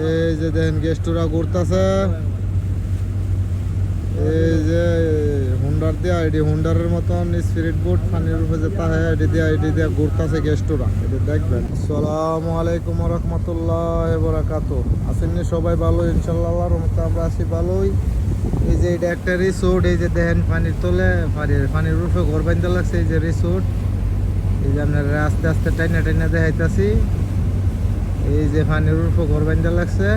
এই যে দেখেন গেস্টরা ঘুরতেছে, এই যে হুন্ডার দিয়া এটি হুন্ডারের মতন স্পিরিট বোট পানির উপরে যেতে হয়, এটি দিয়া ঘুরতেছে গেস্টরা, এটি দেখবেন। আসসালামু আলাইকুম রহমতুল্লাহ বরাকাতু। আসেননি সবাই ভালো? ইনশাল্লাহ আল্লাহর রহমতে আমরা আছি ভালোই। এই যে এটা একটা রিসোর্ট, এই যে দেখেন পানির তলে পানির রূপে ঘর বান্ধা লাগছে। এই যে রিসোর্ট, এই যে আপনারা আস্তে আস্তে টাইনা টাইনা দেখাইতেছি। এই যে পানির রূপে ঘর বান্ধা লাগছে।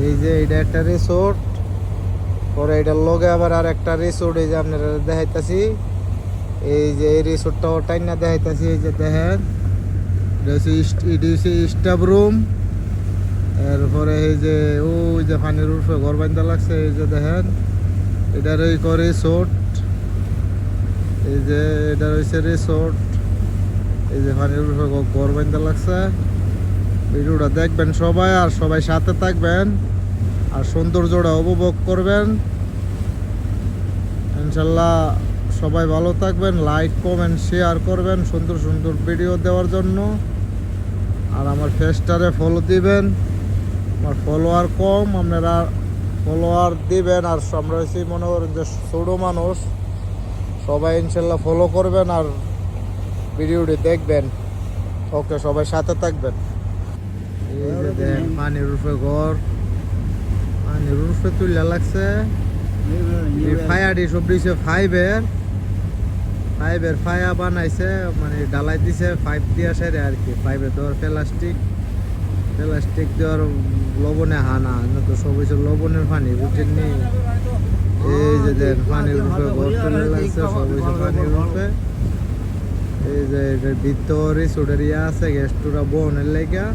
এই যে এটা একটা রিসোর্ট, পরে এটার লগে আবার আর একটা রিসোর্ট এই যে আপনারা দেখাইতেছি। এই যে এই রিসোর্টটাও টাইনা দেখাইতেছি। এই যে দেখেন এটা হচ্ছে স্টাফ রুম। এরপরে এই যে ওই যে পানির রূপে ঘর বান্ধা লাগছে, এই যে দেখেন এটার এই রিসোর্ট। এই যে এটা রয়েছে রিসোর্ট, এই যে পানির রূপে ঘর বান্ধা লাগছে। ভিডিওটা দেখবেন সবাই, আর সবাই সাথে থাকবেন, আর সৌন্দর্যটা উপভোগ করবেন ইনশাল্লাহ। সবাই ভালো থাকবেন, লাইক কমেন্ট শেয়ার করবেন সুন্দর সুন্দর ভিডিও দেওয়ার জন্য। আর আমার পেজটারে ফলো দিবেন, আমার ফলোয়ার কম, আপনারা ফলোয়ার দিবেন। আর আমরা হচ্ছি মনে করেন যে ছোটো মানুষ, সবাই ইনশাল্লাহ ফলো করবেন আর ভিডিওটি দেখবেন। ওকে, সবাই সাথে থাকবেন। এই যে দেখেন পানির রূপে ঘর, পানির রূপে তুলে লাগছে। ফায়ারটি সব দিয়েছে ফাইভের ফায়া বানাইছে, মানে ডালাই দিছে পাইপ দিয়ে সেরে আর কি। পাইপে দেওয়ার প্লাস্টিক দেওয়ার লবণে হানা, তো সব হয়েছে লবণের পানি, বুঝেননি? এই যে দেখেন পানির রূপে ঘর তুলে লাগছে, সব হয়েছে পানির রূপে। এই যে এটার ভিতর রিসোর্টের ইয়া আছে, গেস্টরা বোনের লেগা।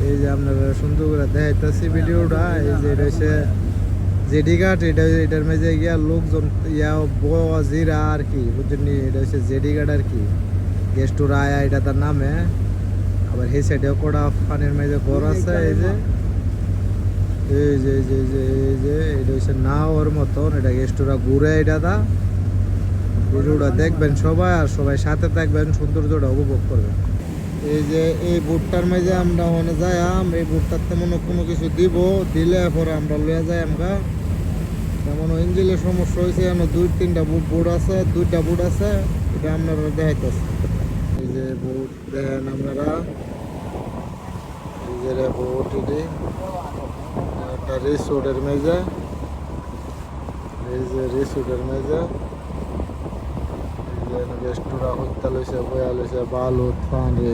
এই যে আপনারা সুন্দর করে দেখাইতেছি ভিডিওটা। এই যে এটা হচ্ছে জেডি ঘাট, এটার মেঝে গিয়া লোকজন ইয়া জিরা আর কি, বুঝছেন? এটা হচ্ছে জেডি ঘাট আর কি। গেস্টরা আয়া এটা তার নামে। আবার এই সাইডেও কটা পানির মেঝে ঘর আছে। এই যে এই যে এই যে এই যে এটা হচ্ছে নাওর মতন, এটা গেস্টরা ঘুরে এটা দা। ভিডিওটা দেখবেন সবাই, আর সবাই সাথে থাকবেন, সৌন্দর্যটা উপভোগ করবেন। এই যে এই বুটটার মেঝে আমরা ওখানে যাই, এই বুটটাতে মনে কোনো কিছু দিলে পরে আমরা লইয়া যাই। আমরা যেমন ইঞ্জিনের সমস্যা হয়েছে, এমন দুইটা বুট আছে, এটা আপনারা দেখাইতেছে। এই যে বুট দেখেন আপনারা, এই যে বুট, এটি একটা রিসোর্টের মেঝে। এই যে রিসোর্টের মেঝে গেস্টরা হত্যা লইছে, বয়া লইছে বালুত পানি।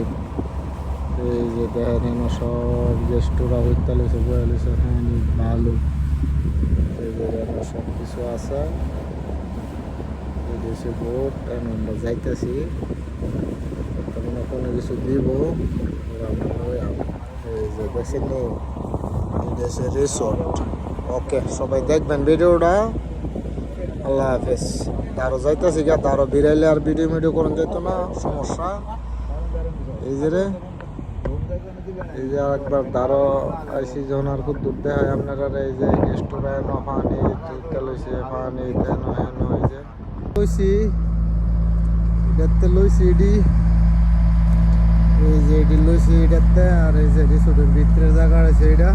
এই যে দেখেন সব গেস্টরা হত্যা লইছে, বয়া লইছে পানি বালু। এই যে সব কিছু আছে। এই দেশে বোট, আমরা যাইতেছি, মানে কোনো কিছু দিব। এই যে দেখেন এই দেশে রিসোর্ট। ওকে, সবাই দেখবেন ভিডিওটা। আল্লাহ হাফেজ। তারও যাইতেছি গা, তারও বিরাইলে আর ভিডিও করেন যেত না, সমস্যা। এই যে রে, এই যে আরেকবার তারও আইসি যখন আর খুব দূর দেয় আপনারা। এই যে গেস্টরা এনো পানি লইছে, পানি এনো এনো। এই যে লইছি এটাতে লইছি এডি, এই যে এটি লইছি এটাতে। আর এই যে রিসোর্টের ভিতরের জায়গা আছে, এটা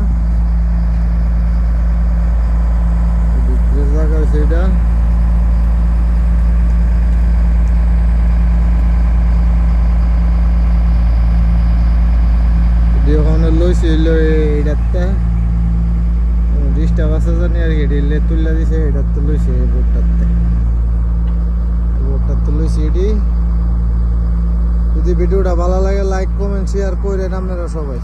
ভিতরের জায়গা আছে এটা। ওখানে লইছি এটাতে ডিস্টার্ব আছে জানি আর কি, তুলে দিছে এটাতে লইছি। এই বোটটাতে লইছি এটি। যদি ভিডিওটা ভালো লাগে লাইক কমেন্ট শেয়ার করেন আপনারা সবাই।